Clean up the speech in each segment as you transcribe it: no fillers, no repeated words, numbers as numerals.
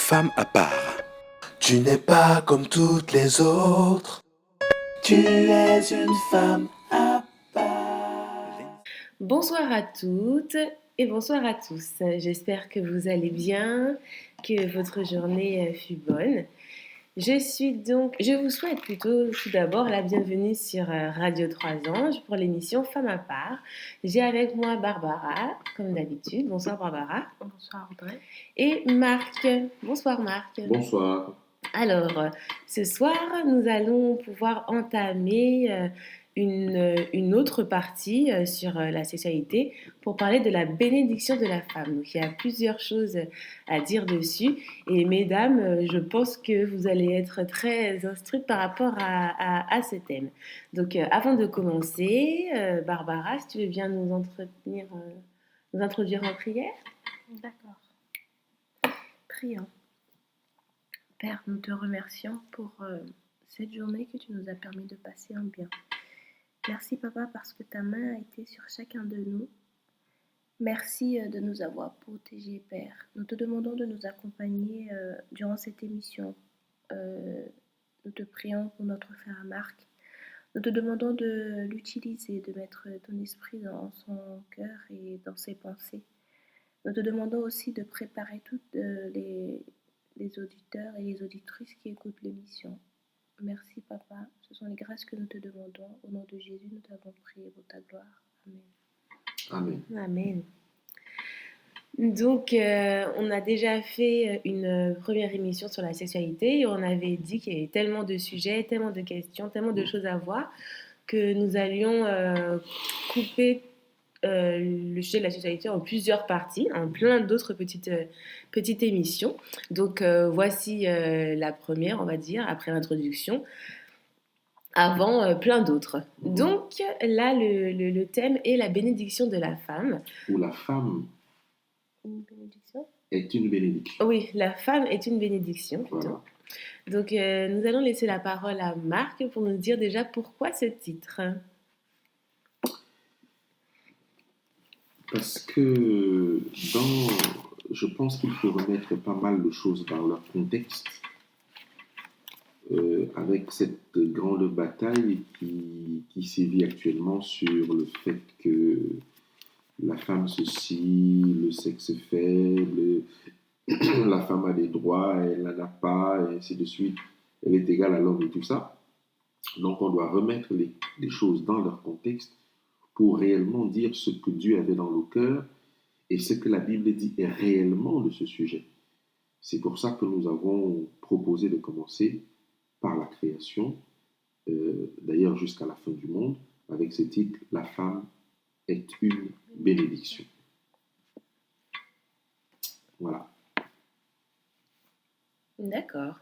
femme à part. Tu n'es pas comme toutes les autres. Tu es une femme à part. Bonsoir à toutes et bonsoir à tous. J'espère que vous allez bien, que votre journée fut bonne. Je vous souhaite plutôt tout d'abord la bienvenue sur Radio 3 Anges pour l'émission Femme à part. J'ai avec moi Barbara, comme d'habitude. Bonsoir Barbara. Bonsoir Audrey. Et Marc. Bonsoir Marc. Bonsoir. Alors, ce soir, nous allons pouvoir entamer une autre partie sur la sexualité pour parler de la bénédiction de la femme. Donc, il y a plusieurs choses à dire dessus. Et mesdames, je pense que vous allez être très instruites par rapport à ce thème. Donc, avant de commencer, Barbara, si tu veux bien nous introduire en prière. D'accord. Prions. Père, nous te remercions pour cette journée que tu nous as permis de passer en bien. Merci Papa parce que ta main a été sur chacun de nous. Merci de nous avoir protégés, Père. Nous te demandons de nous accompagner durant cette émission. Nous te prions pour notre frère Marc. Nous te demandons de l'utiliser, de mettre ton esprit dans son cœur et dans ses pensées. Nous te demandons aussi de préparer toutes les auditeurs et les auditrices qui écoutent l'émission. Merci Papa, ce sont les grâces que nous te demandons. Au nom de Jésus, nous t'avons prié pour ta gloire. Amen. Amen. Amen. Donc, on a déjà fait une première émission sur la sexualité et on avait dit qu'il y avait tellement de sujets, tellement de questions, tellement de choses à voir que nous allions couper le sujet de la sexualité en plusieurs parties, en plein d'autres petites émissions. Donc, voici la première, on va dire, après l'introduction, avant plein d'autres. Donc, là, le thème est la bénédiction de la femme. Ou la femme Une bénédiction ? est une bénédiction. Oui, la femme est une bénédiction, plutôt. Voilà. Donc, nous allons laisser la parole à Marc pour nous dire déjà pourquoi ce titre. Parce que je pense qu'il faut remettre pas mal de choses dans leur contexte. Avec cette grande bataille qui sévit actuellement sur le fait que la femme ceci, le sexe faible, la femme a des droits, elle n'en a pas, et ainsi de suite, elle est égale à l'homme et tout ça. Donc on doit remettre les choses dans leur contexte pour réellement dire ce que Dieu avait dans le cœur et ce que la Bible dit réellement de ce sujet. C'est pour ça que nous avons proposé de commencer par la création, d'ailleurs jusqu'à la fin du monde, avec ce titre « La femme est une bénédiction ». Voilà. D'accord.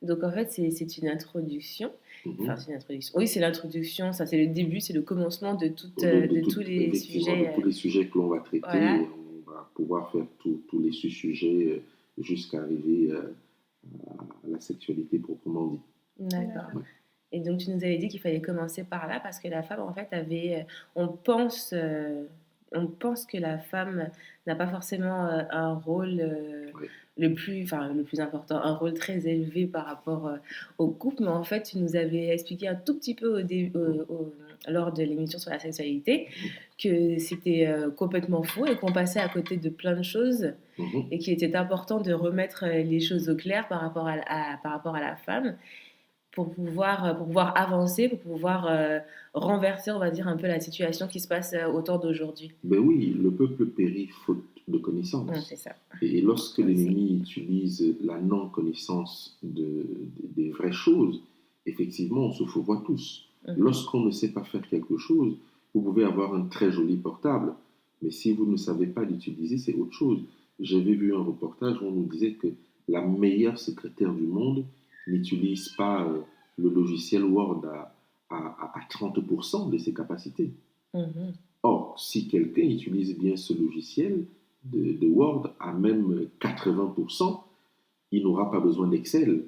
Donc, en fait, c'est une introduction. Mhm. Enfin, c'est une introduction. Oui, c'est l'introduction. Ça, c'est le début, c'est le commencement de tous les Effectivement, sujets. de tous les sujets que l'on va traiter. Voilà. Et on va pouvoir faire tous les sujets jusqu'à arriver à la sexualité proprement dit. D'accord. Ouais. Et donc, tu nous avais dit qu'il fallait commencer par là parce que la femme, en fait, avait... on pense que la femme n'a pas forcément un rôle Oui. le plus important, un rôle très élevé par rapport au couple. Mais en fait, tu nous avais expliqué un tout petit peu lors de l'émission sur la sexualité que c'était complètement faux et qu'on passait à côté de plein de choses Mhm. et qu'il était important de remettre les choses au clair par rapport à la femme pour pouvoir avancer, pour pouvoir renverser, on va dire, un peu la situation qui se passe au temps d'aujourd'hui. Ben oui, le peuple périt faute de connaissance. Ouais, c'est ça. Et lorsque Aussi. l'ennemi utilise la non-connaissance des vraies choses, effectivement, on se fourvoie tous. Mhm. Lorsqu'on ne sait pas faire quelque chose, vous pouvez avoir un très joli portable, mais si vous ne savez pas l'utiliser, c'est autre chose. J'avais vu un reportage où on nous disait que la meilleure secrétaire du monde n'utilise pas le logiciel Word à 30% de ses capacités. Mhm. Or, si quelqu'un utilise bien ce logiciel de Word à même 80%, il n'aura pas besoin d'Excel,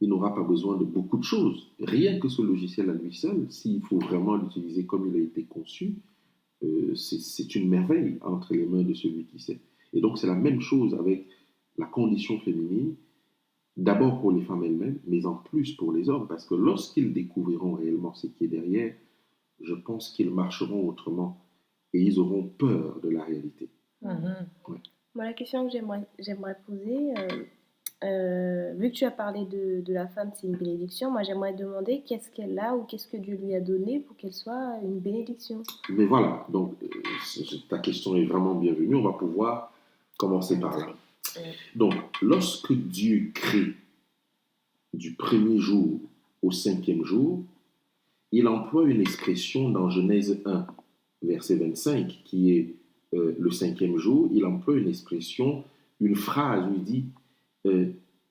il n'aura pas besoin de beaucoup de choses. Rien que ce logiciel à lui seul, s'il faut vraiment l'utiliser comme il a été conçu, c'est une merveille entre les mains de celui qui sait. Et donc c'est la même chose avec la condition féminine. d'abord pour les femmes elles-mêmes, mais en plus pour les hommes, parce que lorsqu'ils découvriront réellement ce qui est derrière, je pense qu'ils marcheront autrement et ils auront peur de la réalité. Mhm. Moi, la question que j'aimerais poser, vu que tu as parlé de la femme, c'est une bénédiction, moi j'aimerais demander qu'est-ce qu'elle a ou qu'est-ce que Dieu lui a donné pour qu'elle soit une bénédiction. Mais voilà, donc ta question est vraiment bienvenue. On va pouvoir commencer par là. Donc, lorsque Dieu crée du premier jour au cinquième jour, il emploie une expression dans Genèse 1, verset 25, qui est le cinquième jour. Il emploie une expression, une phrase où il dit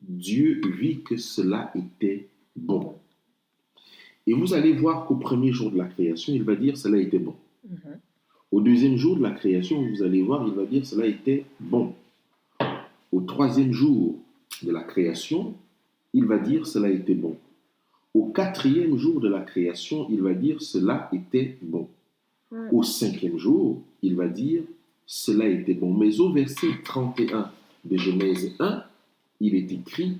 Dieu vit que cela était bon. Et vous allez voir qu'au premier jour de la création, il va dire cela était bon. Mhm. Au deuxième jour de la création, vous allez voir, il va dire cela était bon. Au troisième jour de la création, il va dire cela était bon. Au quatrième jour de la création, il va dire cela était bon. Au cinquième jour, il va dire cela était bon. Mais au verset 31 de Genèse 1, il est écrit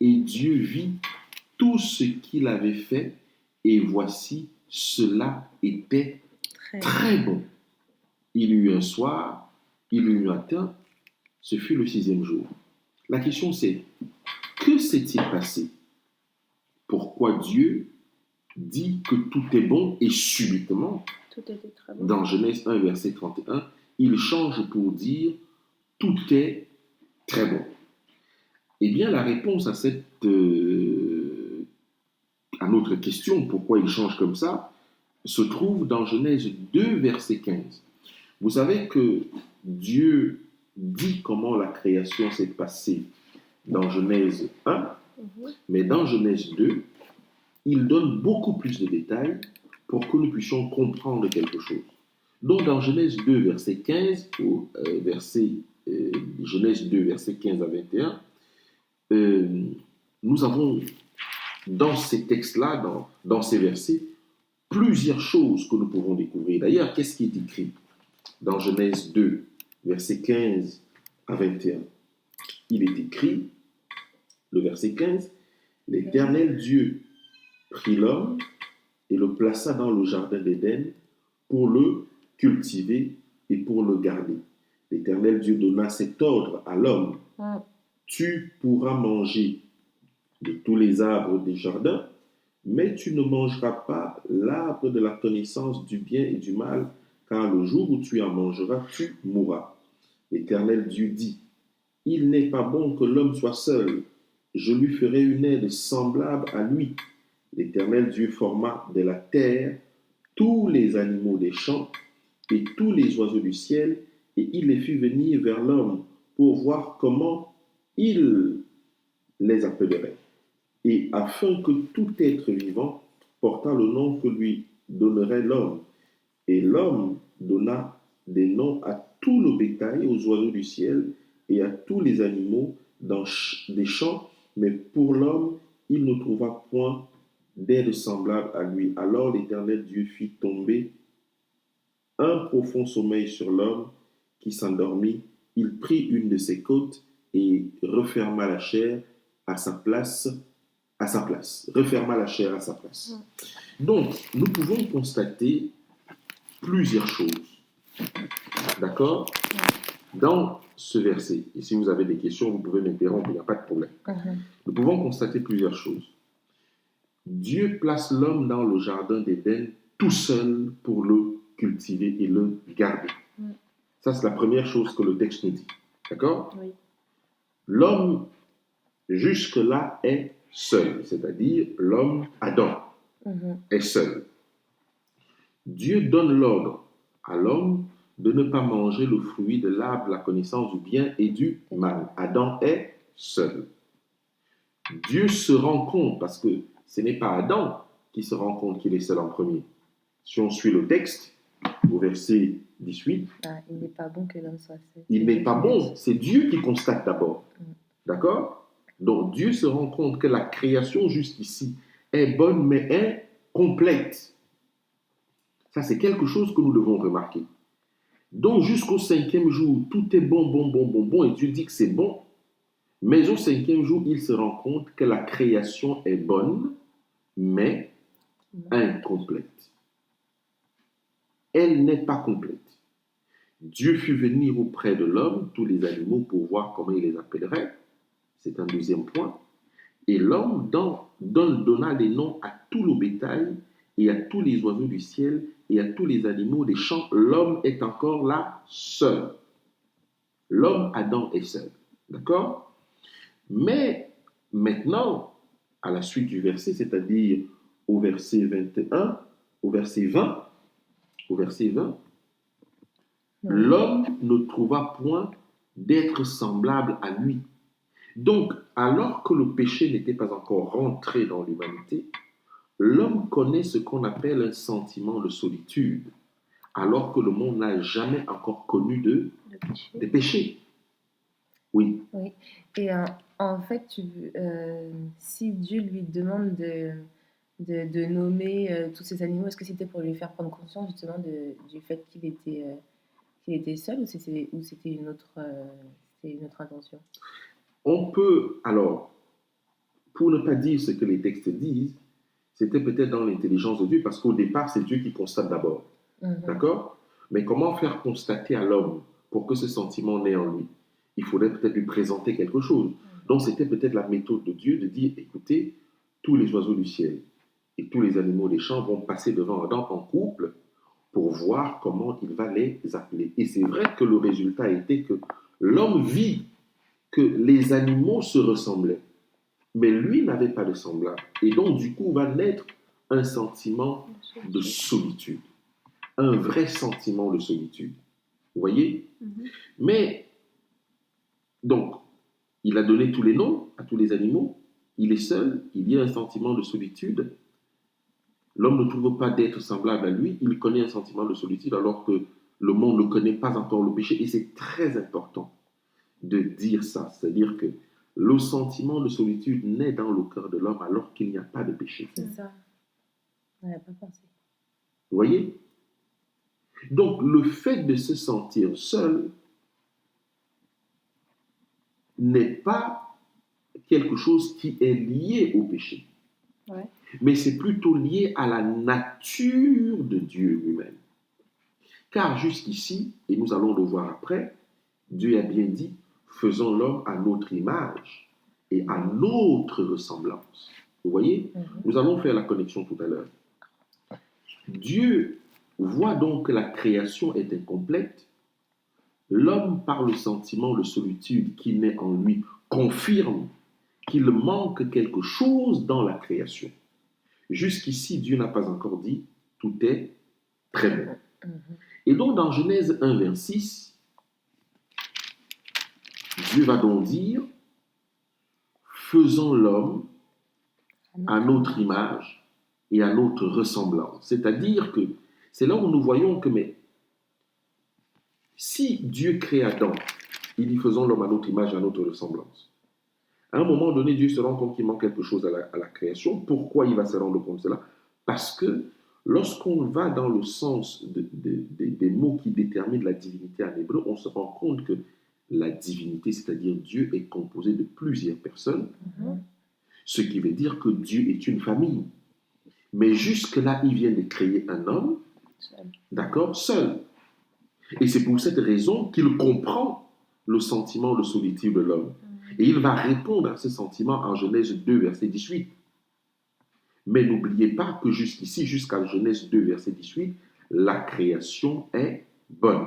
et Dieu vit tout ce qu'il avait fait et voici cela était très bon. Il y eut un soir, il y eut un matin, ce fut le sixième jour. La question c'est, que s'est-il passé? Pourquoi Dieu dit que tout est bon et subitement, Tout était très bon. dans Genèse 1, verset 31, il change pour dire tout est très bon? Eh bien, la réponse à notre question, pourquoi il change comme ça, se trouve dans Genèse 2, verset 15. Vous savez que Dieu dit comment la création s'est passée dans Genèse 1, mais dans Genèse 2, il donne beaucoup plus de détails pour que nous puissions comprendre quelque chose. Donc dans Genèse 2, verset 15, ou Genèse 2, verset 15 à 21, nous avons dans ces textes-là, dans ces versets, plusieurs choses que nous pouvons découvrir. D'ailleurs, qu'est-ce qui est écrit dans Genèse 2, verset 15 à 21? Il est écrit, le verset 15, « L'Éternel Dieu prit l'homme et le plaça dans le jardin d'Éden pour le cultiver et pour le garder. L'Éternel Dieu donna cet ordre à l'homme, « Tu pourras manger de tous les arbres des jardins, mais tu ne mangeras pas l'arbre de la connaissance du bien et du mal, car le jour où tu en mangeras, tu mourras. » L'Éternel Dieu dit, « Il n'est pas bon que l'homme soit seul, je lui ferai une aide semblable à lui. » L'Éternel Dieu forma de la terre tous les animaux des champs et tous les oiseaux du ciel, et il les fit venir vers l'homme pour voir comment il les appellerait. Et afin que tout être vivant portât le nom que lui donnerait l'homme. Et l'homme donna des noms à tout le bétail, aux oiseaux du ciel et à tous les animaux des champs, mais pour l'homme, il ne trouva point d'aide semblable à lui. Alors l'Éternel Dieu fit tomber un profond sommeil sur l'homme qui s'endormit. Il prit une de ses côtes et referma la chair à sa place. Referma la chair à sa place. Donc, nous pouvons constater plusieurs choses. D'accord? Dans ce verset, et si vous avez des questions, vous pouvez m'interrompre, il n'y a pas de problème. Nous pouvons constater plusieurs choses. Dieu place l'homme dans le jardin d'Éden tout seul pour le cultiver et le garder. Ça, c'est la première chose que le texte nous dit. D'accord? Oui. L'homme, jusque-là, est seul, c'est-à-dire l'homme Adam est seul. Dieu donne l'ordre à l'homme de ne pas manger le fruit de l'arbre de la connaissance du bien et du mal. Adam est seul. Dieu se rend compte, parce que ce n'est pas Adam qui se rend compte qu'il est seul en premier. Si on suit le texte, au verset 18, il n'est pas bon que l'homme soit seul. Il n'est pas bon, c'est Dieu qui constate d'abord. D'accord? Donc Dieu se rend compte que la création jusqu'ici est bonne mais incomplète. Ça, c'est quelque chose que nous devons remarquer. Donc jusqu'au cinquième jour, tout est bon, et Dieu dit que c'est bon. Mais au cinquième jour, il se rend compte que la création est bonne, mais incomplète. Elle n'est pas complète. Dieu fit venir auprès de l'homme tous les animaux pour voir comment il les appellerait. C'est un deuxième point. Et l'homme donna des noms à tout le bétail et à tous les oiseaux du ciel et à tous les animaux des champs. L'homme est encore là seul. L'homme, Adam, est seul. D'accord? Mais maintenant, à la suite du verset, c'est-à-dire au verset 21, au verset 20, l'homme ne trouva point d'être semblable à lui. Donc, alors que le péché n'était pas encore rentré dans l'humanité, l'homme connaît ce qu'on appelle un sentiment de solitude, alors que le monde n'a jamais encore connu de péché. Oui. Oui. Et en fait, si Dieu lui demande de nommer tous ces animaux, est-ce que c'était pour lui faire prendre conscience justement du fait qu'il était seul ou c'était une autre intention? On peut, alors, pour ne pas dire ce que les textes disent, c'était peut-être dans l'intelligence de Dieu, parce qu'au départ, c'est Dieu qui constate d'abord. D'accord? Mais comment faire constater à l'homme pour que ce sentiment naît en lui? Il faudrait peut-être lui présenter quelque chose. Donc, c'était peut-être la méthode de Dieu de dire, écoutez, tous les oiseaux du ciel et tous les animaux des champs vont passer devant Adam en couple pour voir comment il va les appeler. Et c'est vrai que le résultat a été que l'homme vit que les animaux se ressemblaient, mais lui n'avait pas de semblable. Et donc, du coup, va naître un sentiment de solitude, un vrai sentiment de solitude. Vous voyez? Mais, donc, il a donné tous les noms à tous les animaux, il est seul, il y a un sentiment de solitude. L'homme ne trouve pas d'être semblable à lui, il connaît un sentiment de solitude alors que le monde ne connaît pas encore le péché. Et c'est très important de dire ça, c'est-à-dire que le sentiment de solitude naît dans le cœur de l'homme alors qu'il n'y a pas de péché. C'est ça. On n'y a pas pensé. Vous voyez? Donc, le fait de se sentir seul n'est pas quelque chose qui est lié au péché. Ouais. Mais c'est plutôt lié à la nature de Dieu lui-même. Car jusqu'ici, et nous allons le voir après, Dieu a bien dit, faisons l'homme à notre image et à notre ressemblance. Vous voyez? Nous allons faire la connexion tout à l'heure. Dieu voit donc que la création est incomplète. L'homme, par le sentiment de solitude qui naît en lui, confirme qu'il manque quelque chose dans la création. Jusqu'ici, Dieu n'a pas encore dit « tout est très bon ». Et donc, dans Genèse 1, 26, Dieu va donc dire « faisons l'homme à notre image et à notre ressemblance ». C'est-à-dire que c'est là où nous voyons que si Dieu crée Adam, il dit « faisons l'homme à notre image et à notre ressemblance ». À un moment donné, Dieu se rend compte qu'il manque quelque chose à la création. Pourquoi il va se rendre compte de cela? Parce que lorsqu'on va dans le sens des mots qui déterminent la divinité en hébreu, on se rend compte que la divinité, c'est-à-dire Dieu, est composé de plusieurs personnes, ce qui veut dire que Dieu est une famille. Mais jusque-là, il vient de créer un homme, d'accord, seul. Et c'est pour cette raison qu'il comprend le sentiment de solitude de l'homme. Et il va répondre à ce sentiment en Genèse 2, verset 18. Mais n'oubliez pas que jusqu'ici, jusqu'à Genèse 2, verset 18, la création est bonne.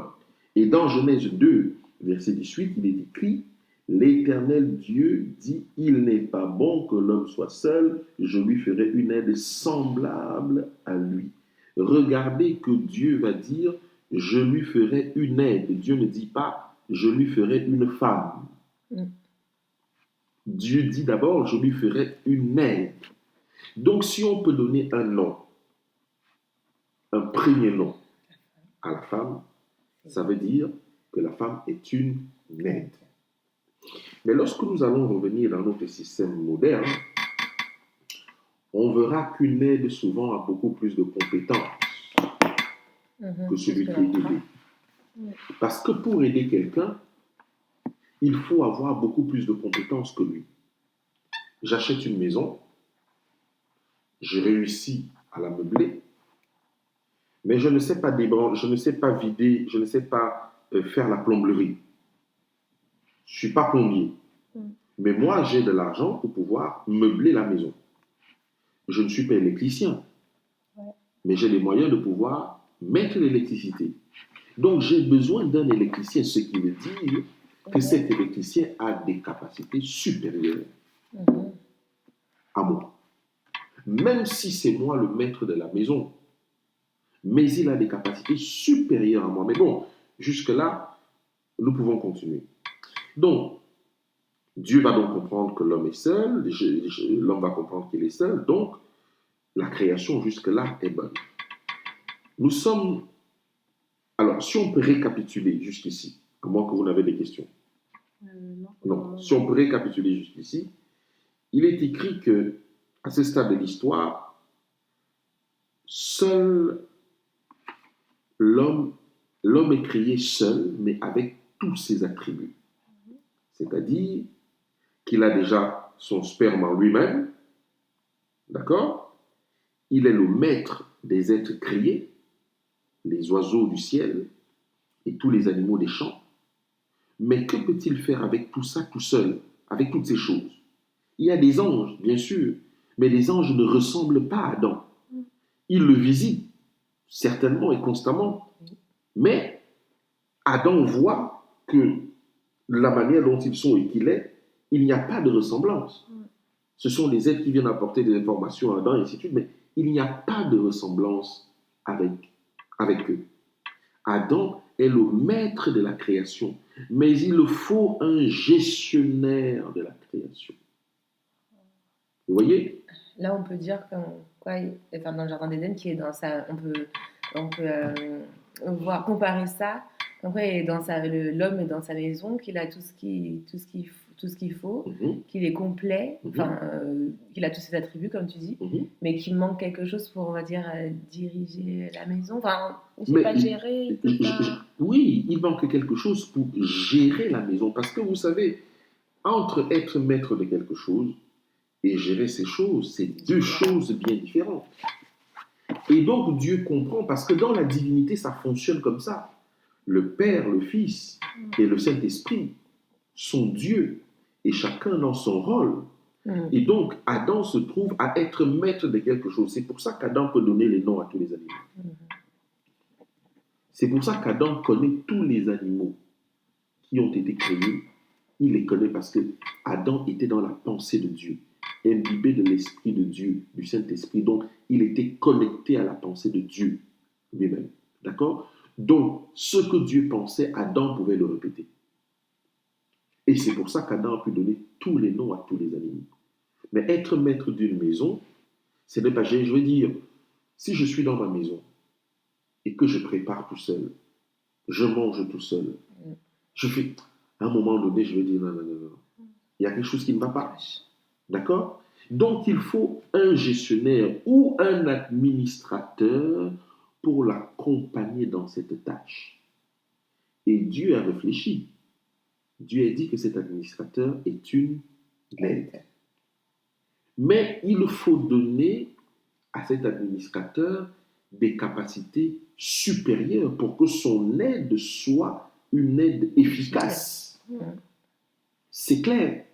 Et dans Genèse 2, verset 18, il est écrit « L'Éternel Dieu dit, il n'est pas bon que l'homme soit seul, je lui ferai une aide semblable à lui. » Regardez que Dieu va dire « je lui ferai une aide ». Dieu ne dit pas « je lui ferai une femme ». Dieu dit d'abord, je lui ferai une aide. Donc, si on peut donner un nom, un premier nom à la femme, ça veut dire que la femme est une aide. Mais lorsque nous allons revenir dans notre système moderne, on verra qu'une aide souvent a beaucoup plus de compétences que celui qui est aidé. Parce que pour aider quelqu'un, il faut avoir beaucoup plus de compétences que lui. J'achète une maison, j'ai réussi à la meubler, mais je ne sais pas débrancher, je ne sais pas vider, je ne sais pas faire la plomberie. Je ne suis pas plombier. Mais moi, j'ai de l'argent pour pouvoir meubler la maison. Je ne suis pas électricien, mais j'ai les moyens de pouvoir mettre l'électricité. Donc, j'ai besoin d'un électricien, ce qui veut dire que cet électricien a des capacités supérieures à moi. Même si c'est moi le maître de la maison, mais il a des capacités supérieures à moi. Mais bon, jusque-là, nous pouvons continuer. Donc, Dieu va donc comprendre que l'homme est seul, l'homme va comprendre qu'il est seul, donc la création jusque-là est bonne. Nous sommes... Alors, si on peut récapituler jusqu'ici, à moins que vous n'avez des questions. Non, si on peut récapituler jusqu'ici, il est écrit que, à ce stade de l'histoire, seul l'homme est créé seul, mais avec tous ses attributs. C'est-à-dire qu'il a déjà son sperme en lui-même, d'accord? Il est le maître des êtres créés, les oiseaux du ciel et tous les animaux des champs. Mais que peut-il faire avec tout ça tout seul, avec toutes ces choses? Il y a des anges, bien sûr, mais les anges ne ressemblent pas à Adam. Ils le visitent, certainement et constamment, mais Adam voit que la manière dont ils sont et qu'il est, il n'y a pas de ressemblance. Ce sont les êtres qui viennent apporter des informations à Adam et ainsi de suite, mais il n'y a pas de ressemblance avec eux. Adam est le maître de la création, mais il faut un gestionnaire de la création. Vous voyez? Là, on peut dire que dans le jardin d'Éden, qui est dans sa, on peut comparer ça. Après, l'homme est dans sa maison, qu'il a tout ce qu'il faut, qu'il est complet, qu'il a tous ses attributs, comme tu dis, mais qu'il manque quelque chose pour, on va dire, diriger la maison. Enfin, il ne sait pas gérer. Oui, il manque quelque chose pour gérer la maison. Parce que vous savez, entre être maître de quelque chose et gérer ces choses, c'est deux choses bien différentes. Et donc, Dieu comprend, parce que dans la divinité, ça fonctionne comme ça. Le Père, le Fils et le Saint-Esprit sont Dieu, et chacun dans son rôle. Et donc, Adam se trouve à être maître de quelque chose. C'est pour ça qu'Adam peut donner les noms à tous les animaux. C'est pour ça qu'Adam connaît tous les animaux qui ont été créés. Il les connaît parce que Adam était dans la pensée de Dieu, imbibé de l'Esprit de Dieu, du Saint-Esprit. Donc, il était connecté à la pensée de Dieu lui-même. D'accord? Donc, ce que Dieu pensait, Adam pouvait le répéter. Et c'est pour ça qu'Adam a pu donner tous les noms à tous les animaux. Mais être maître d'une maison, ce n'est pas, je veux dire, si je suis dans ma maison et que je prépare tout seul, je mange tout seul, je fais, à un moment donné, je vais dire non. Il y a quelque chose qui ne va pas. D'accord? Donc, il faut un gestionnaire ou un administrateur pour l'accompagner dans cette tâche. Et Dieu a réfléchi. Dieu a dit que cet administrateur est une aide. Mais il faut donner à cet administrateur des capacités supérieures pour que son aide soit une aide efficace. C'est clair.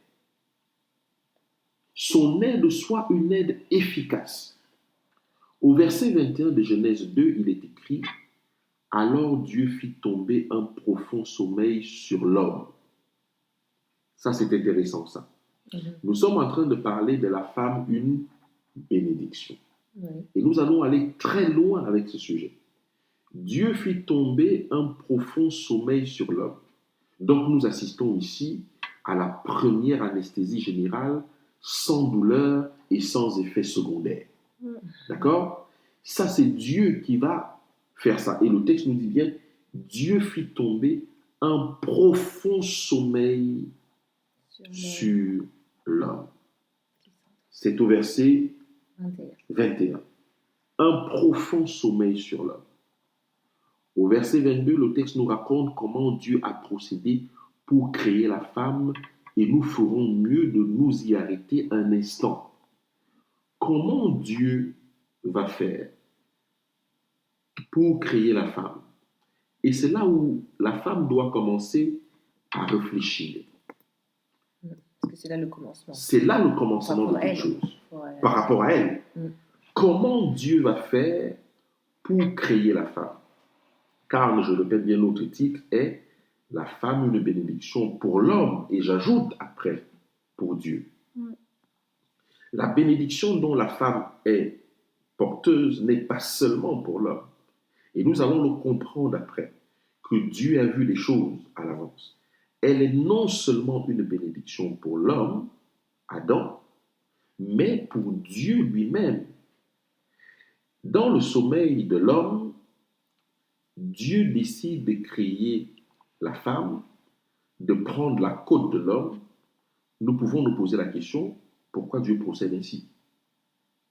Son aide soit une aide efficace. Au verset 21 de Genèse 2, il est écrit « Alors Dieu fit tomber un profond sommeil sur l'homme. » Ça, c'est intéressant, ça. Nous sommes en train de parler de la femme, une bénédiction. Et nous allons aller très loin avec ce sujet. Dieu fit tomber un profond sommeil sur l'homme. Donc, nous assistons ici à la première anesthésie générale sans douleur et sans effet secondaire. D'accord? Ça, c'est Dieu qui va faire ça. Et le texte nous dit bien, Dieu fit tomber un profond sommeil sur l'homme. C'est au verset 21. Un profond sommeil sur l'homme. Au verset 22, le texte nous raconte comment Dieu a procédé pour créer la femme et nous ferons mieux de nous y arrêter un instant. Comment Dieu va faire pour créer la femme? Et c'est là où la femme doit commencer à réfléchir. Parce que c'est là le commencement. C'est là le commencement de toute chose. Par rapport à elle. Comment Dieu va faire pour créer la femme? Car, je répète bien, notre titre est la femme une bénédiction pour l'homme, et j'ajoute après, pour Dieu. La bénédiction dont la femme est porteuse n'est pas seulement pour l'homme. Et nous allons le comprendre après, que Dieu a vu les choses à l'avance. Elle est non seulement une bénédiction pour l'homme, Adam, mais pour Dieu lui-même. Dans le sommeil de l'homme, Dieu décide de créer la femme, de prendre la côte de l'homme. Nous pouvons nous poser la question, pourquoi Dieu procède ainsi?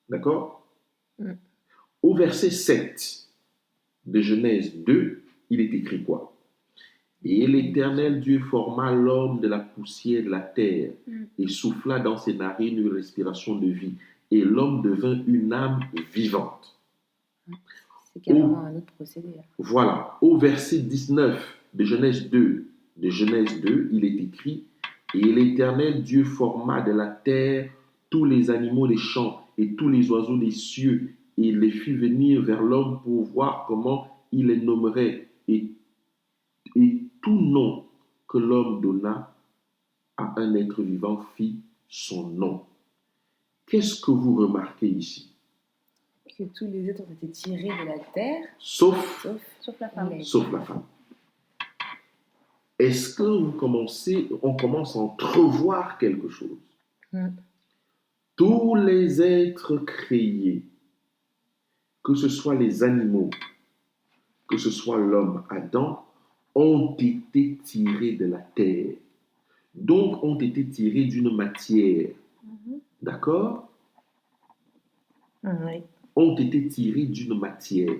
D'accord? Au verset 7 de Genèse 2, il est écrit quoi? Et l'Éternel Dieu forma l'homme de la poussière de la terre et souffla dans ses narines une respiration de vie. Et l'homme devint une âme vivante. C'est carrément un autre procédé. Voilà. Au verset 19 de Genèse 2, il est écrit: Et l'Éternel Dieu forma de la terre tous les animaux des champs et tous les oiseaux des cieux, et il les fit venir vers l'homme pour voir comment il les nommerait. Et tout nom que l'homme donna à un être vivant fit son nom. Qu'est-ce que vous remarquez ici? Que tous les êtres ont été tirés de la terre, sauf la femme. Sauf la femme. Est-ce que on commence à entrevoir quelque chose? Tous les êtres créés, que ce soit les animaux, que ce soit l'homme, Adam, ont été tirés de la terre. Donc, ont été tirés d'une matière. D'accord? Oui. Ont été tirés d'une matière,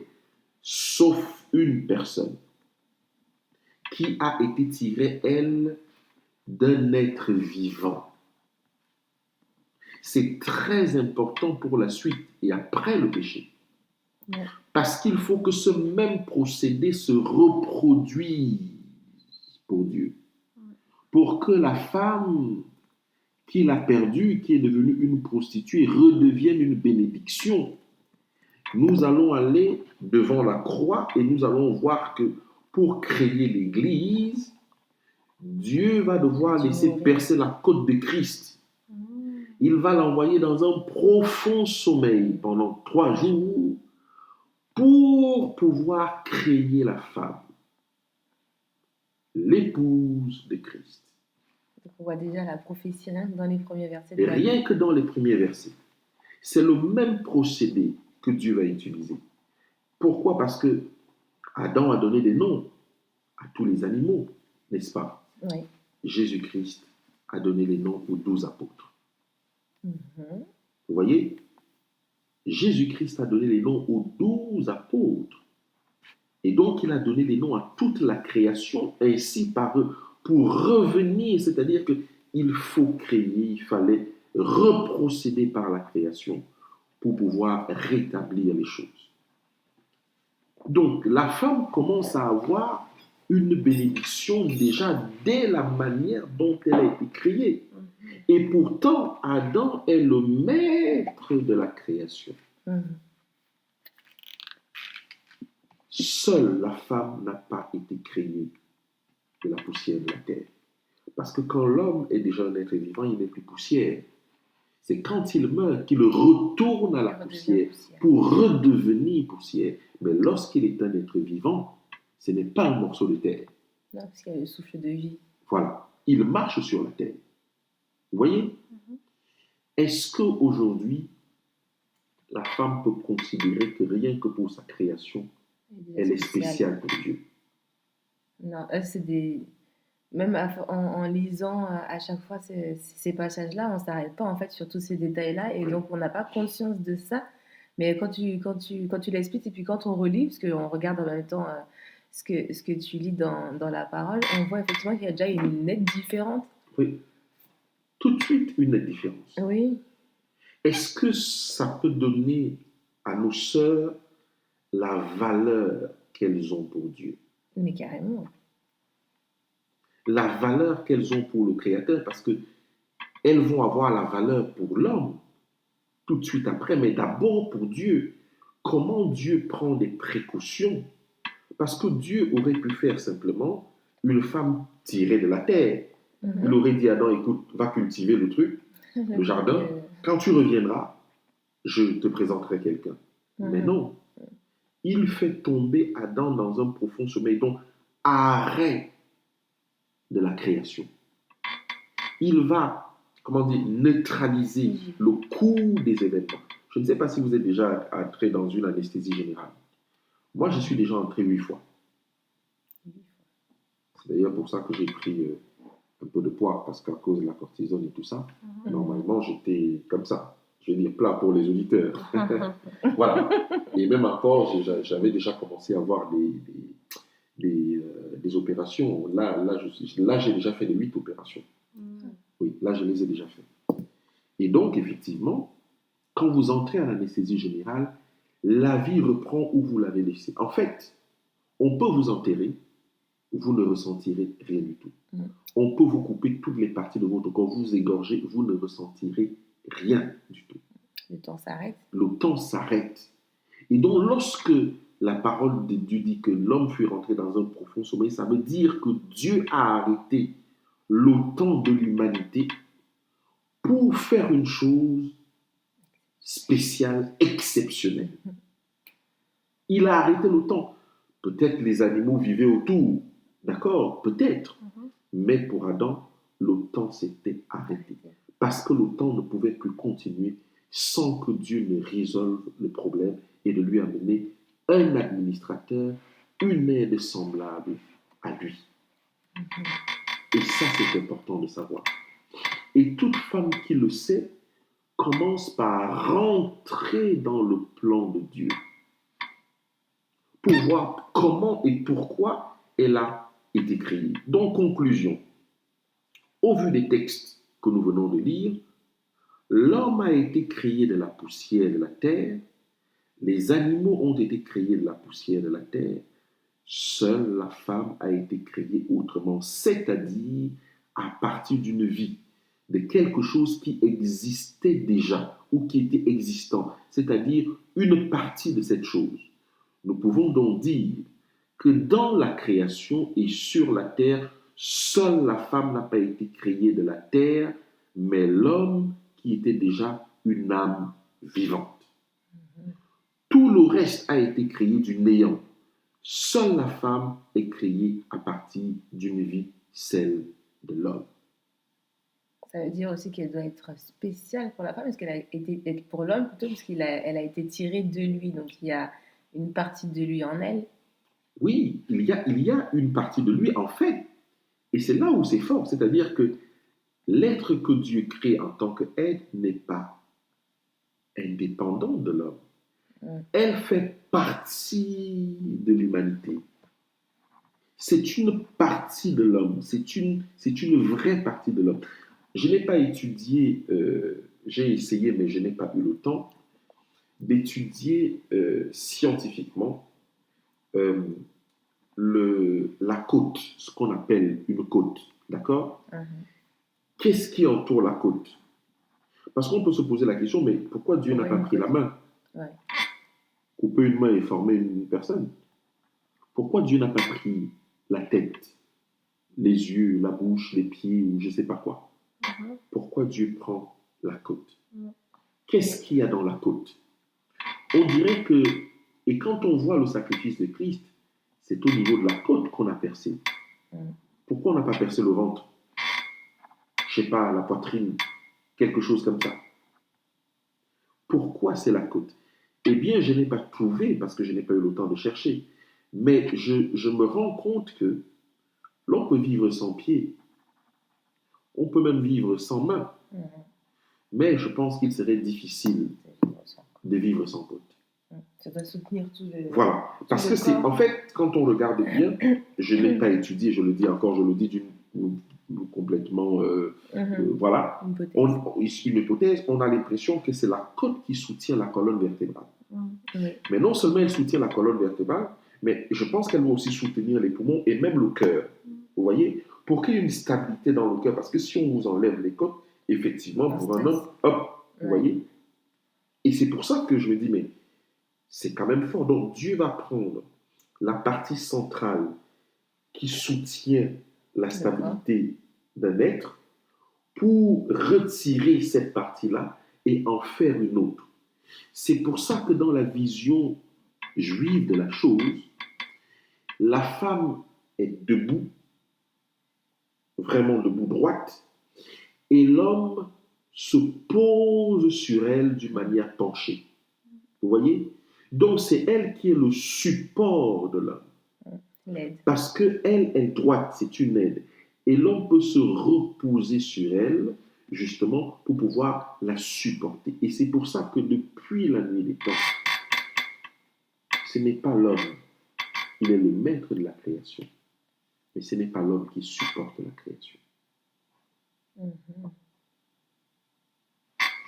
sauf une personne qui a été tirée, elle, d'un être vivant. C'est très important pour la suite et après le péché. Parce qu'il faut que ce même procédé se reproduise pour Dieu. Pour que la femme qu'il a perdue, qui est devenue une prostituée, redevienne une bénédiction. Nous allons aller devant la croix et nous allons voir que pour créer l'Église, Dieu va devoir laisser percer la côte de Christ. Il va l'envoyer dans un profond sommeil pendant 3 jours pour pouvoir créer la femme, l'épouse de Christ. Donc on voit déjà la prophétie rien que dans les premiers versets. Et rien que dans les premiers versets. C'est le même procédé que Dieu va utiliser. Pourquoi? Parce que Adam a donné des noms à tous les animaux, n'est-ce pas? Oui. Jésus-Christ a donné les noms aux 12 apôtres. Vous voyez? Jésus-Christ a donné les noms aux 12 apôtres. Et donc, il a donné les noms à toute la création, ainsi par eux, pour revenir, c'est-à-dire qu'il faut créer, il fallait reprocéder par la création pour pouvoir rétablir les choses. Donc, la femme commence à avoir une bénédiction déjà dès la manière dont elle a été créée. Et pourtant, Adam est le maître de la création. Seule la femme n'a pas été créée de la poussière de la terre. Parce que quand l'homme est déjà un être vivant, il n'est plus poussière. C'est quand il meurt qu'il retourne à la poussière pour redevenir poussière. Mais lorsqu'il est un être vivant, ce n'est pas un morceau de terre. Non, parce qu'il y a le souffle de vie. Voilà. Il marche sur la terre. Vous voyez? Est-ce qu'aujourd'hui, la femme peut considérer que rien que pour sa création, elle est spéciale pour Dieu? Non, c'est des... Même en lisant à chaque fois ces passages-là, on ne s'arrête pas en fait sur tous ces détails-là et donc on n'a pas conscience de ça. Mais quand tu l'expliques et puis quand on relit, parce qu'on regarde en même temps ce que tu lis dans la parole, on voit effectivement qu'il y a déjà une nette différence. Oui. Tout de suite, une différence. Oui. Est-ce que ça peut donner à nos sœurs la valeur qu'elles ont pour Dieu? Mais carrément. La valeur qu'elles ont pour le Créateur, parce que elles vont avoir la valeur pour l'homme tout de suite après, mais d'abord pour Dieu. Comment Dieu prend des précautions? Parce que Dieu aurait pu faire simplement une femme tirée de la terre. Il aurait dit à Adam, écoute, va cultiver le truc, le jardin. Quand tu reviendras, je te présenterai quelqu'un. Mais non, il fait tomber Adam dans un profond sommeil, donc arrêt de la création. Il va, comment dire, neutraliser le cours des événements. Je ne sais pas si vous êtes déjà entré dans une anesthésie générale. Moi, je suis déjà entré 8 fois. C'est d'ailleurs pour ça que j'ai pris un peu de poids, parce qu'à cause de la cortisone et tout ça, normalement, j'étais comme ça. Je vais dire plat pour les auditeurs. Voilà. Et même encore, j'avais déjà commencé à avoir des opérations. Là, j'ai déjà fait les 8 opérations. Oui, là, je les ai déjà fait. Et donc, effectivement, quand vous entrez en anesthésie générale, la vie reprend où vous l'avez laissée. En fait, on peut vous enterrer, vous ne ressentirez rien du tout. On peut vous couper toutes les parties de votre corps, vous égorger, vous ne ressentirez rien du tout. Le temps s'arrête. Le temps s'arrête. Et donc, lorsque la parole de Dieu dit que l'homme fut rentré dans un profond sommeil, ça veut dire que Dieu a arrêté le temps de l'humanité pour faire une chose spéciale, exceptionnelle. Il a arrêté le temps. Peut-être les animaux vivaient autour, d'accord, peut-être. Mais pour Adam, le temps s'était arrêté. Parce que le temps ne pouvait plus continuer sans que Dieu ne résolve le problème et de lui amener un administrateur, une aide semblable à lui. Et ça, c'est important de savoir. Et toute femme qui le sait commence par rentrer dans le plan de Dieu pour voir comment et pourquoi elle a été créée. Donc, conclusion. Au vu des textes que nous venons de lire, l'homme a été créé de la poussière de la terre, les animaux ont été créés de la poussière de la terre, seule la femme a été créée autrement, c'est-à-dire à partir d'une vie, de quelque chose qui existait déjà ou qui était existant, c'est-à-dire une partie de cette chose. Nous pouvons donc dire que dans la création et sur la terre, seule la femme n'a pas été créée de la terre, mais l'homme qui était déjà une âme vivante. Tout le reste a été créé du néant. Seule la femme est créée à partir d'une vie, celle de l'homme. Ça veut dire aussi qu'elle doit être spéciale pour la femme, parce qu'elle a été, pour l'homme plutôt, parce elle a été tirée de lui, donc il y a une partie de lui en elle. Oui, il y a une partie de lui en fait, et c'est là où c'est fort, c'est-à-dire que l'être que Dieu crée en tant qu'être n'est pas indépendant de l'homme. Elle fait partie de l'humanité. C'est une partie de l'homme, c'est une vraie partie de l'homme. Je n'ai pas étudié, j'ai essayé, mais je n'ai pas eu le temps d'étudier scientifiquement la côte, ce qu'on appelle une côte, d'accord? Qu'est-ce qui entoure la côte? Parce qu'on peut se poser la question, mais pourquoi Dieu n'a pas pris la main? Couper une main et former une personne. Pourquoi Dieu n'a pas pris la tête, les yeux, la bouche, les pieds ou je ne sais pas quoi? Pourquoi Dieu prend la côte? Qu'est-ce qu'il y a dans la côte? On dirait que, et quand on voit le sacrifice de Christ, c'est au niveau de la côte qu'on a percé. Pourquoi on n'a pas percé le ventre? Je ne sais pas, la poitrine, quelque chose comme ça. Pourquoi c'est la côte? Eh bien, je n'ai pas trouvé parce que je n'ai pas eu le temps de chercher. Mais je me rends compte que l'on peut vivre sans pied. On peut même vivre sans main. Mais je pense qu'il serait difficile de vivre sans côte. Ça doit soutenir tout le... Voilà. Parce le que c'est, corps. en fait, quand on regarde bien, je n'ai pas étudié, je le dis encore, je le dis complètement, voilà. Une hypothèse. Une hypothèse, on a l'impression que c'est la côte qui soutient la colonne vertébrale. Oui. Mais non seulement elle soutient la colonne vertébrale, mais je pense qu'elle doit aussi soutenir les poumons et même le cœur. Vous voyez, pour qu'il y ait une stabilité dans le cœur, parce que si on vous enlève les côtes, effectivement, Un pour un stress. homme, hop, vous Ouais. voyez. Et c'est pour ça que je me dis, mais c'est quand même fort. Donc Dieu va prendre la partie centrale qui soutient la stabilité d'un être pour retirer cette partie-là et en faire une autre. C'est pour ça que dans la vision juive de la chose, la femme est debout, vraiment debout droite, et l'homme se pose sur elle d'une manière penchée. Vous voyez? Donc c'est elle qui est le support de l'homme. L'aide. Parce qu'elle est droite, c'est une aide. Et l'homme peut se reposer sur elle, justement, pour pouvoir la supporter. Et c'est pour ça que depuis la nuit des temps, ce n'est pas l'homme. Il est le maître de la création. Mais ce n'est pas l'homme qui supporte la création.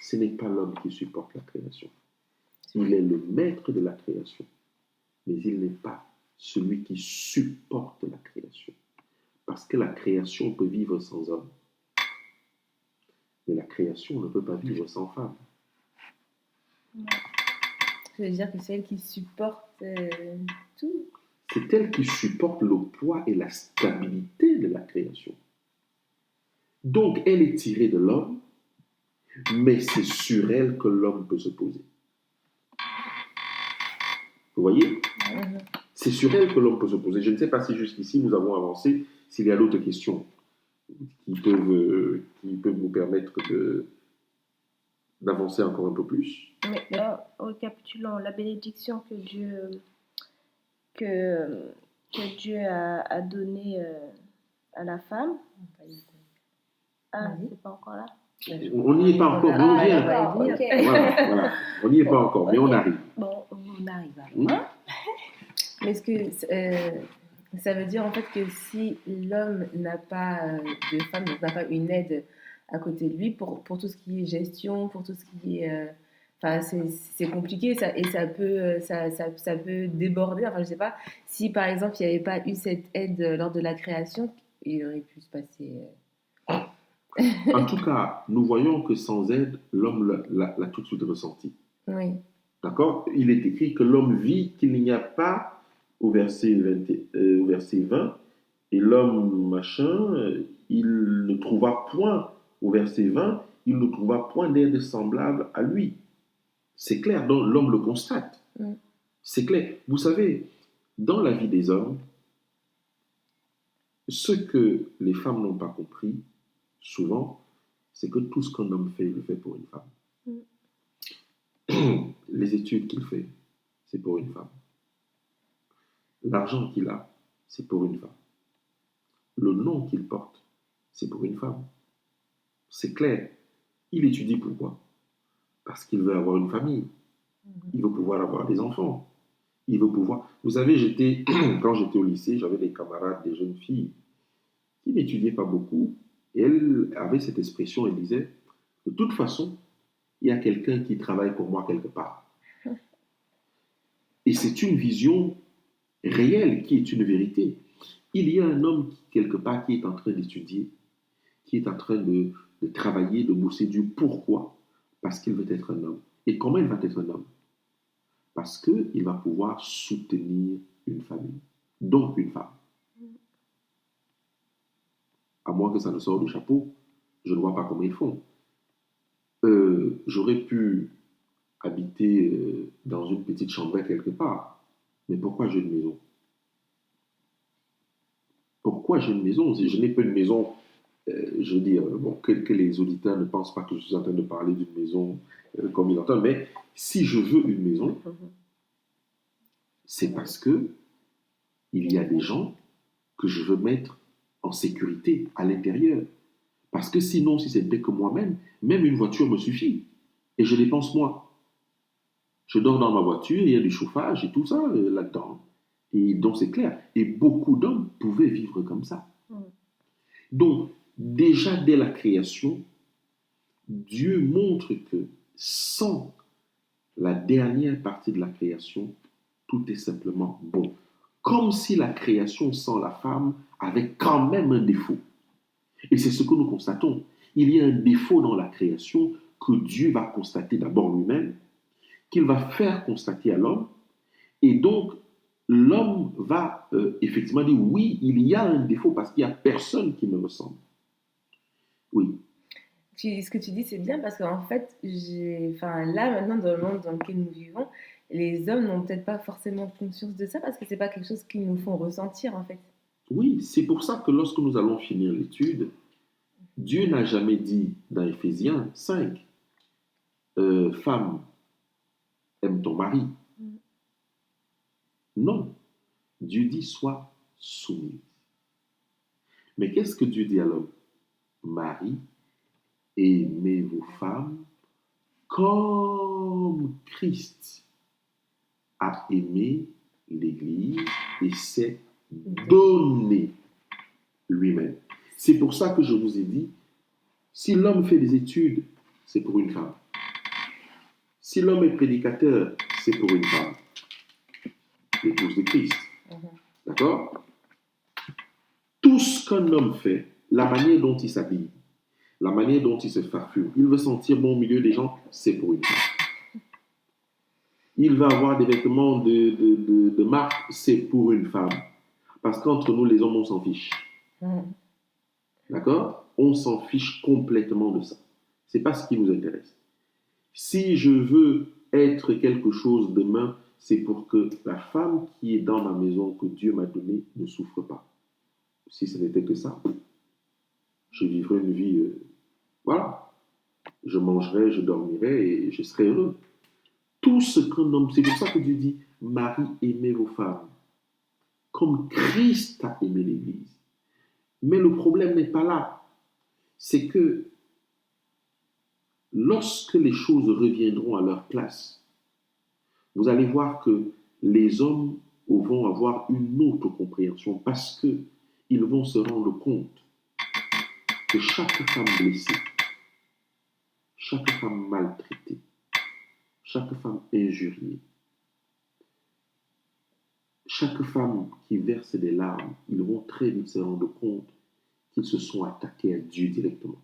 Ce n'est pas l'homme qui supporte la création. Il est le maître de la création. Mais il n'est pas celui qui supporte la création. Parce que la création peut vivre sans homme. Mais la création ne peut pas vivre sans femme. Ça veut dire que c'est elle qui supporte tout. C'est elle qui supporte le poids et la stabilité de la création. Donc, elle est tirée de l'homme, mais c'est sur elle que l'homme peut se poser. Vous voyez? C'est sur elle que l'homme peut se poser. Je ne sais pas si jusqu'ici nous avons avancé, s'il y a d'autres questions qui peuvent nous permettre d'avancer encore un peu plus. Mais récapitulons la bénédiction que Dieu a donnée à la femme. Ah, Oui. c'est pas encore là? On n'y est pas encore, mais on vient. D'accord, ok. Voilà. On n'y est pas encore, mais on arrive. Bon, on arrive à Mais est-ce que ça veut dire en fait que si l'homme n'a pas de femme, donc n'a pas une aide à côté de lui pour tout ce qui est gestion, pour tout ce qui est... Enfin, c'est compliqué ça, et ça peut déborder. Enfin, je sais pas, si par exemple il n'y avait pas eu cette aide lors de la création, il aurait pu se passer... En tout cas, nous voyons que sans aide, l'homme l'a tout de suite ressenti. Oui. D'accord? Il est écrit que l'homme vit qu'il n'y a pas, au verset 20, et l'homme machin, il ne trouva point, au verset 20, il ne trouva point d'aide semblable à lui. C'est clair, donc l'homme le constate. C'est clair. Vous savez, dans la vie des hommes, ce que les femmes n'ont pas compris, souvent, c'est que tout ce qu'un homme fait, il le fait pour une femme. Les études qu'il fait, c'est pour une femme. L'argent qu'il a, c'est pour une femme. Le nom qu'il porte, c'est pour une femme. C'est clair. Il étudie pourquoi? Parce qu'il veut avoir une famille. Il veut pouvoir avoir des enfants. Il veut pouvoir... Vous savez, quand j'étais au lycée, j'avais des camarades, des jeunes filles, qui n'étudiaient pas beaucoup. Et elle avait cette expression, elle disait, de toute façon, il y a quelqu'un qui travaille pour moi quelque part. Et c'est une vision réelle qui est une vérité. Il y a un homme quelque part qui est en train d'étudier, qui est en train de travailler, de bosser dur. Pourquoi? Parce qu'il veut être un homme. Et comment il va être un homme? Parce qu'il va pouvoir soutenir une famille, donc une femme. À moins que ça ne sorte du chapeau, je ne vois pas comment ils font. J'aurais pu habiter dans une petite chambrette quelque part, mais pourquoi j'ai une maison? Pourquoi j'ai une maison? Je n'ai pas une maison, je veux dire, bon, que les auditeurs ne pensent pas que je suis en train de parler d'une maison comme ils entendent, mais si je veux une maison, c'est parce que il y a des gens que je veux mettre en sécurité à l'intérieur. Parce que sinon, si c'était que moi-même, même une voiture me suffit. Et je dépense moins. Je dors dans ma voiture, il y a du chauffage et tout ça là-dedans. Et donc c'est clair. Et beaucoup d'hommes pouvaient vivre comme ça. Donc, déjà dès la création, Dieu montre que sans la dernière partie de la création, tout est simplement bon. Comme si la création sans la femme avait quand même un défaut. Et c'est ce que nous constatons. Il y a un défaut dans la création que Dieu va constater d'abord lui-même, qu'il va faire constater à l'homme. Et donc, l'homme va effectivement dire oui, il y a un défaut parce qu'il n'y a personne qui me ressemble. Oui. Ce que tu dis, c'est bien parce qu'en fait, là, maintenant, dans le monde dans lequel nous vivons, les hommes n'ont peut-être pas forcément conscience de ça parce que c'est pas quelque chose qu'ils nous font ressentir, en fait. Oui, c'est pour ça que lorsque nous allons finir l'étude, Dieu n'a jamais dit dans Éphésiens 5, femme, aime ton mari. Non, Dieu dit sois soumise. Mais qu'est-ce que Dieu dit à l'homme? Marie, aimez vos femmes comme Christ a aimé l'Église et s'est donné lui-même. C'est pour ça que je vous ai dit, si l'homme fait des études, c'est pour une femme. Si l'homme est prédicateur, c'est pour une femme. L'épouse de Christ. D'accord? Tout ce qu'un homme fait, la manière dont il s'habille, la manière dont il se farfume, il veut sentir bon au milieu des gens, c'est pour une femme. Il va avoir des vêtements de marque, c'est pour une femme. Parce qu'entre nous, les hommes, on s'en fiche. D'accord? On s'en fiche complètement de ça. C'est pas ce qui nous intéresse. Si je veux être quelque chose demain, c'est pour que la femme qui est dans ma maison, que Dieu m'a donnée, ne souffre pas. Si ce n'était que ça, je vivrais une vie, voilà. Je mangerais, je dormirais et je serais heureux. Tout ce qu'un homme, c'est pour ça que Dieu dit, Marie, aimez vos femmes, comme Christ a aimé l'Église. Mais le problème n'est pas là. C'est que lorsque les choses reviendront à leur place, vous allez voir que les hommes vont avoir une autre compréhension parce qu'ils vont se rendre compte que chaque femme blessée, chaque femme maltraitée, chaque femme injuriée, chaque femme qui verse des larmes, ils vont très vite se rendre compte qu'ils se sont attaqués à Dieu directement.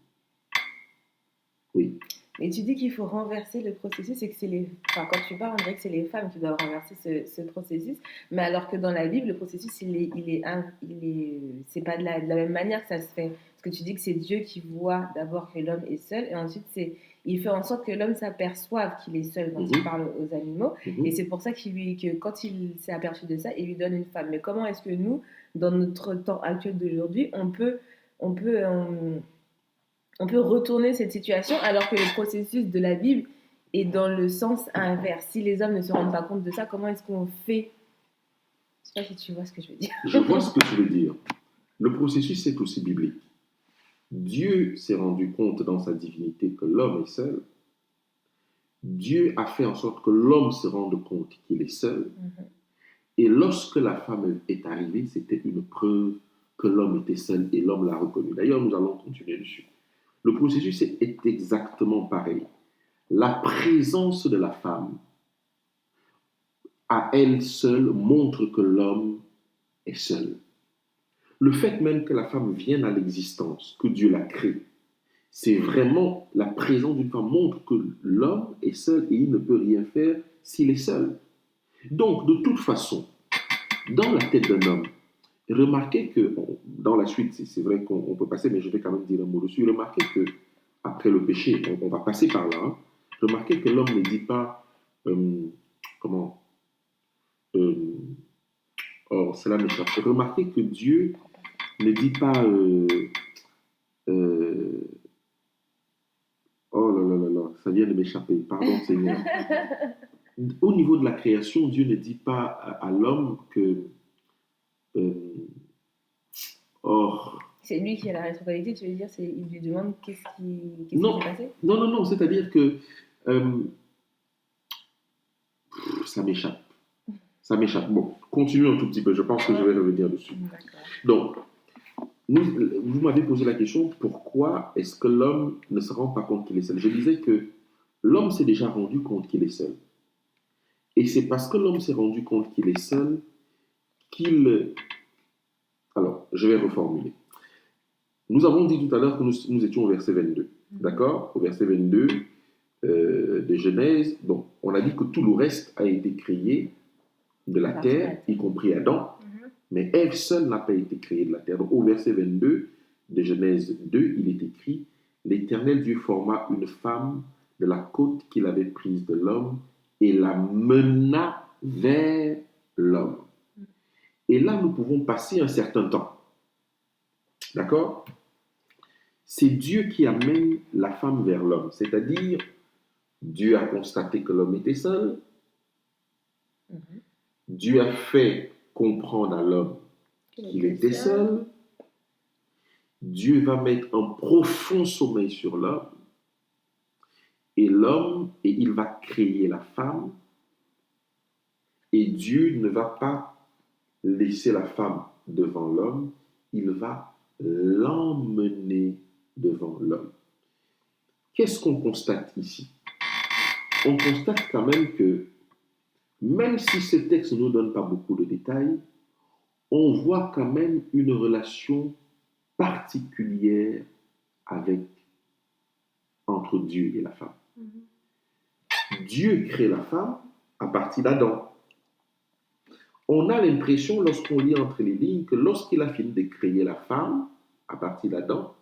Oui. Mais tu dis qu'il faut renverser le processus et que quand tu parles, on dirait que c'est les femmes qui doivent renverser ce processus. Mais alors que dans la Bible, le processus, c'est pas de la même manière que ça se fait. Parce que tu dis que c'est Dieu qui voit d'abord que l'homme est seul et ensuite il fait en sorte que l'homme s'aperçoive qu'il est seul quand il parle aux animaux. Et c'est pour ça que quand il s'est aperçu de ça, il lui donne une femme. Mais comment est-ce que nous, dans notre temps actuel d'aujourd'hui, on peut retourner cette situation alors que le processus de la Bible est dans le sens inverse. Si les hommes ne se rendent pas compte de ça, comment est-ce qu'on fait? Je ne sais pas si tu vois ce que je veux dire. Je vois ce que tu veux dire. Le processus est aussi biblique. Dieu s'est rendu compte dans sa divinité que l'homme est seul. Dieu a fait en sorte que l'homme se rende compte qu'il est seul. Et lorsque la femme est arrivée, c'était une preuve que l'homme était seul et l'homme l'a reconnu. D'ailleurs, nous allons continuer dessus. Le processus est exactement pareil. La présence de la femme, à elle seule, montre que l'homme est seul. Le fait même que la femme vienne à l'existence, que Dieu l'a créée, c'est vraiment la présence d'une femme montre que l'homme est seul et il ne peut rien faire s'il est seul. Donc, de toute façon, dans la tête d'un homme, remarquez que, dans la suite, c'est vrai qu'on peut passer, mais je vais quand même dire un mot dessus, remarquez que après le péché, on va passer par là, hein. Remarquez que l'homme ne dit pas, oh, cela m'échappe. Remarquez que Dieu ne dit pas, oh là là là là, ça vient de m'échapper, pardon Seigneur. Au niveau de la création, Dieu ne dit pas à l'homme que, c'est lui qui a la responsabilité, tu veux dire, il lui demande qu'est-ce qui s'est passé? Non, c'est-à-dire que Ça m'échappe. Ça m'échappe. Bon, continuons un tout petit peu. Je pense que je vais revenir dessus. D'accord. Donc, vous m'avez posé la question, pourquoi est-ce que l'homme ne se rend pas compte qu'il est seul? Je disais que l'homme s'est déjà rendu compte qu'il est seul. Et c'est parce que l'homme s'est rendu compte qu'il est seul qu'il... Alors, je vais reformuler. Nous avons dit tout à l'heure que nous étions au verset 22. D'accord? Au verset 22 de Genèse. Donc, on a dit que tout le reste a été créé de la terre, y compris Adam. Mais Ève seule n'a pas été créée de la terre. Donc, au verset 22 de Genèse 2, il est écrit « L'Éternel Dieu forma une femme de la côte qu'il avait prise de l'homme et la mena vers l'homme. » Et là, nous pouvons passer un certain temps. D'accord? C'est Dieu qui amène la femme vers l'homme. C'est-à-dire, Dieu a constaté que l'homme était seul. Dieu a fait comprendre à l'homme qu'il était seul. Dieu va mettre un profond sommeil sur l'homme. Et il va créer la femme. Et Dieu ne va pas laisser la femme devant l'homme. Il va l'emmener devant l'homme. Qu'est-ce qu'on constate ici? On constate quand même que, même si ce texte ne nous donne pas beaucoup de détails, on voit quand même une relation particulière entre Dieu et la femme. Dieu crée la femme à partir d'Adam. On a l'impression, lorsqu'on lit entre les lignes, que lorsqu'il a fini de créer la femme à partir d'Adam,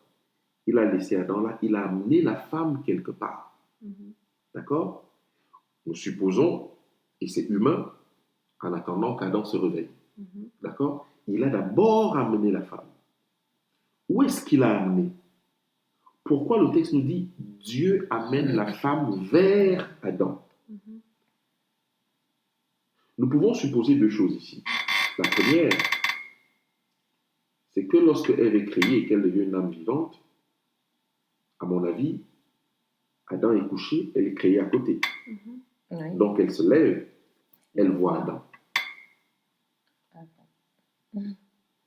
il a laissé Adam là, il a amené la femme quelque part. D'accord? Nous supposons, et c'est humain, en attendant qu'Adam se réveille. D'accord? Il a d'abord amené la femme. Où est-ce qu'il a amené? Pourquoi le texte nous dit Dieu amène la femme vers Adam? Nous pouvons supposer deux choses ici. La première, c'est que lorsque Ève est créée et qu'elle devient une âme vivante, à mon avis, Adam est couché, elle est créée à côté. Oui. Donc elle se lève, elle voit Adam.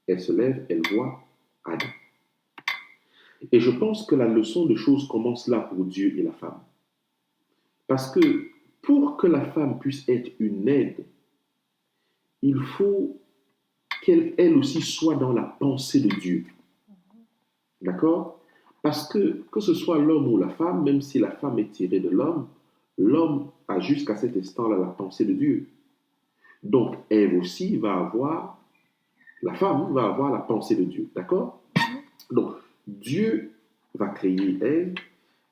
Elle se lève, elle voit Adam. Et je pense que la leçon de choses commence là pour Dieu et la femme. Parce que pour que la femme puisse être une aide, il faut qu'elle aussi soit dans la pensée de Dieu. D'accord? Parce que ce soit l'homme ou la femme, même si la femme est tirée de l'homme, l'homme a jusqu'à cet instant-là la pensée de Dieu. Donc, Ève aussi la femme va avoir la pensée de Dieu. D'accord? Donc, Dieu va créer Ève,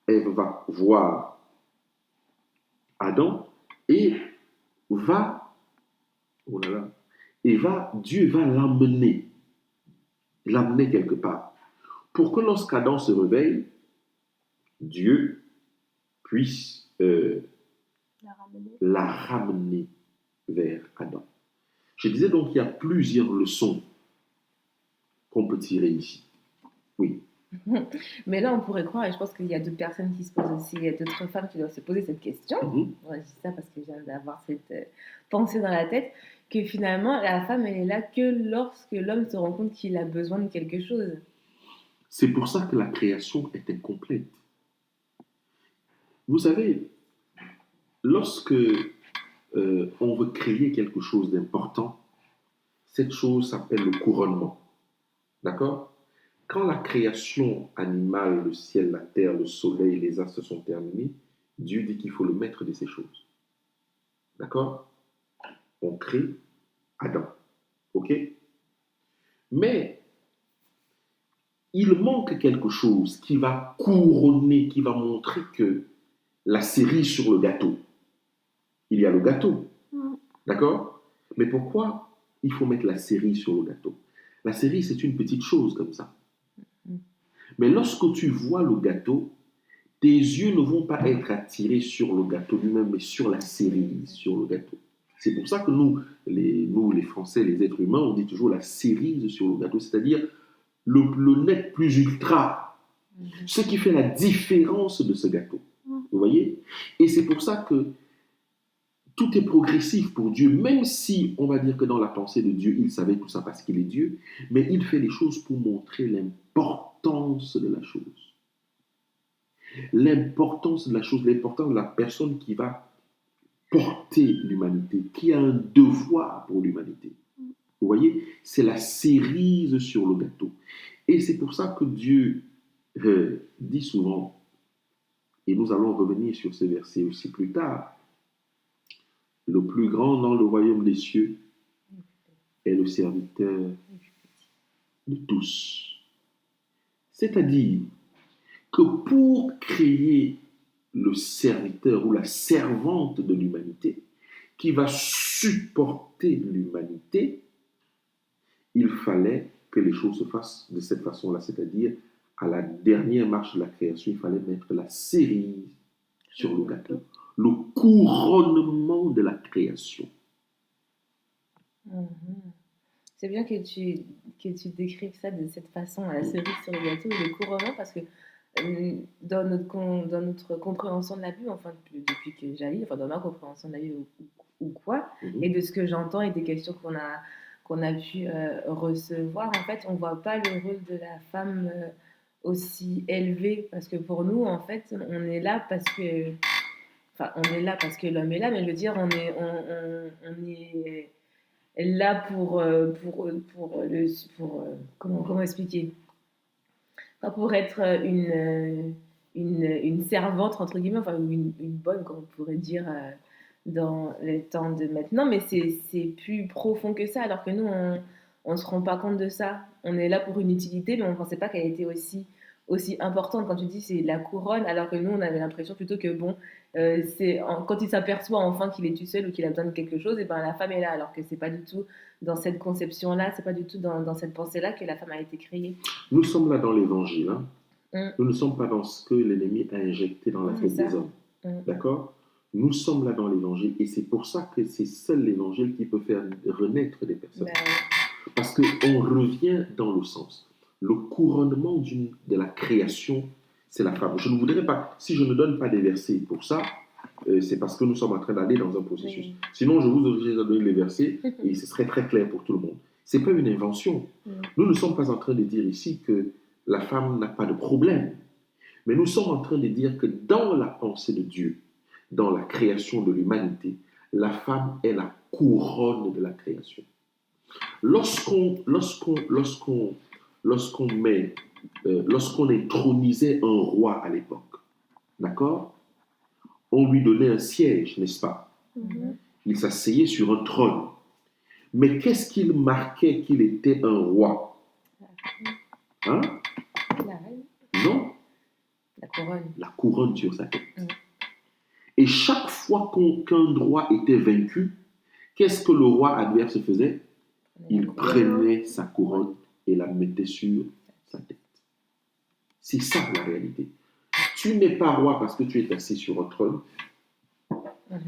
Ève va voir Adam et Dieu va l'emmener quelque part. Pour que lorsqu'Adam se réveille, Dieu puisse la ramener vers Adam. Je disais donc qu'il y a plusieurs leçons qu'on peut tirer ici. Oui. Mais là, on pourrait croire, et je pense qu'il y a d'autres personnes qui se posent aussi, il y a d'autres femmes qui doivent se poser cette question. Je dis ça parce que je viens d'avoir cette pensée dans la tête, que finalement, la femme, elle est là que lorsque l'homme se rend compte qu'il a besoin de quelque chose. C'est pour ça que la création est incomplète. Vous savez, lorsque on veut créer quelque chose d'important, cette chose s'appelle le couronnement. D'accord? Quand la création animale, le ciel, la terre, le soleil, les astres sont terminés, Dieu dit qu'il faut le maître de ces choses. D'accord? On crée Adam. OK? Mais il manque quelque chose qui va couronner, qui va montrer que la cerise sur le gâteau. Il y a le gâteau. D'accord? Mais pourquoi il faut mettre la cerise sur le gâteau? La cerise, c'est une petite chose comme ça. Mais lorsque tu vois le gâteau, tes yeux ne vont pas être attirés sur le gâteau lui-même, mais sur la cerise, sur le gâteau. C'est pour ça que nous, les Français, les êtres humains, on dit toujours la cerise sur le gâteau, c'est-à-dire le net plus ultra. Ce qui fait la différence de ce gâteau. Vous voyez? Et c'est pour ça que Tout est progressif pour Dieu, même si on va dire que dans la pensée de Dieu, il savait tout ça parce qu'il est Dieu, mais il fait les choses pour montrer l'importance de la chose. L'importance de la chose, l'importance de la personne qui va porter l'humanité, qui a un devoir pour l'humanité. Vous voyez, c'est la cerise sur le gâteau. Et c'est pour ça que Dieu dit souvent, et nous allons revenir sur ce verset aussi plus tard, le plus grand dans le royaume des cieux est le serviteur de tous. C'est-à-dire que pour créer le serviteur ou la servante de l'humanité qui va supporter l'humanité, il fallait que les choses se fassent de cette façon-là, c'est-à-dire à la dernière marche de la création, il fallait mettre la cerise sur le gâteau, le couronnement de la création. Mhm. C'est bien que tu décrives ça de cette façon, à la cerise sur le gâteau et le couronnement, parce que dans notre compréhension de la Bible, enfin depuis que j'arrive, enfin dans ma compréhension de la Bible ou quoi, et de ce que j'entends et des questions qu'on a pu recevoir, en fait, on voit pas le rôle de la femme aussi élevé, parce que pour nous, en fait, on est là parce que, enfin, on est là parce que l'homme est là, mais je veux dire, on est là comment expliquer? Pas pour être une servante, entre guillemets, enfin, ou une bonne, comme on pourrait dire dans les temps de maintenant, mais c'est plus profond que ça, alors que nous, on se rend pas compte de ça. On est là pour une utilité, mais on ne pensait pas qu'elle était aussi importante. Quand tu dis c'est la couronne, alors que nous, on avait l'impression plutôt que, bon, quand il s'aperçoit enfin qu'il est tout seul ou qu'il a besoin de quelque chose, et ben la femme est là, alors que c'est pas du tout dans cette conception-là, c'est pas du tout dans cette pensée-là que la femme a été créée. Nous sommes là dans l'évangile. Hein? Mm. Nous ne sommes pas dans ce que l'ennemi a injecté dans la tête des hommes. D'accord? Nous sommes là dans l'évangile et c'est pour ça que c'est seul l'évangile qui peut faire renaître des personnes. Parce qu'on revient dans le sens. Le couronnement de la création, c'est la femme. Je ne voudrais pas, si je ne donne pas des versets pour ça, c'est parce que nous sommes en train d'aller dans un processus. Oui. Sinon, je vous aurais déjà donné les versets et ce serait très clair pour tout le monde. Ce n'est pas une invention. Nous ne sommes pas en train de dire ici que la femme n'a pas de problème. Mais nous sommes en train de dire que dans la pensée de Dieu, dans la création de l'humanité, la femme est la couronne de la création. Lorsqu'on intronisait un roi à l'époque, d'accord, on lui donnait un siège, n'est-ce pas? Il s'asseyait sur un trône. Mais qu'est-ce qu'il marquait qu'il était un roi? Hein? Non? La couronne. La couronne sur sa tête. Et chaque fois qu'un roi était vaincu, qu'est-ce que le roi adverse faisait? Il prenait sa couronne et la mettait sur sa tête. C'est ça la réalité. Tu n'es pas roi parce que tu es assis sur un trône.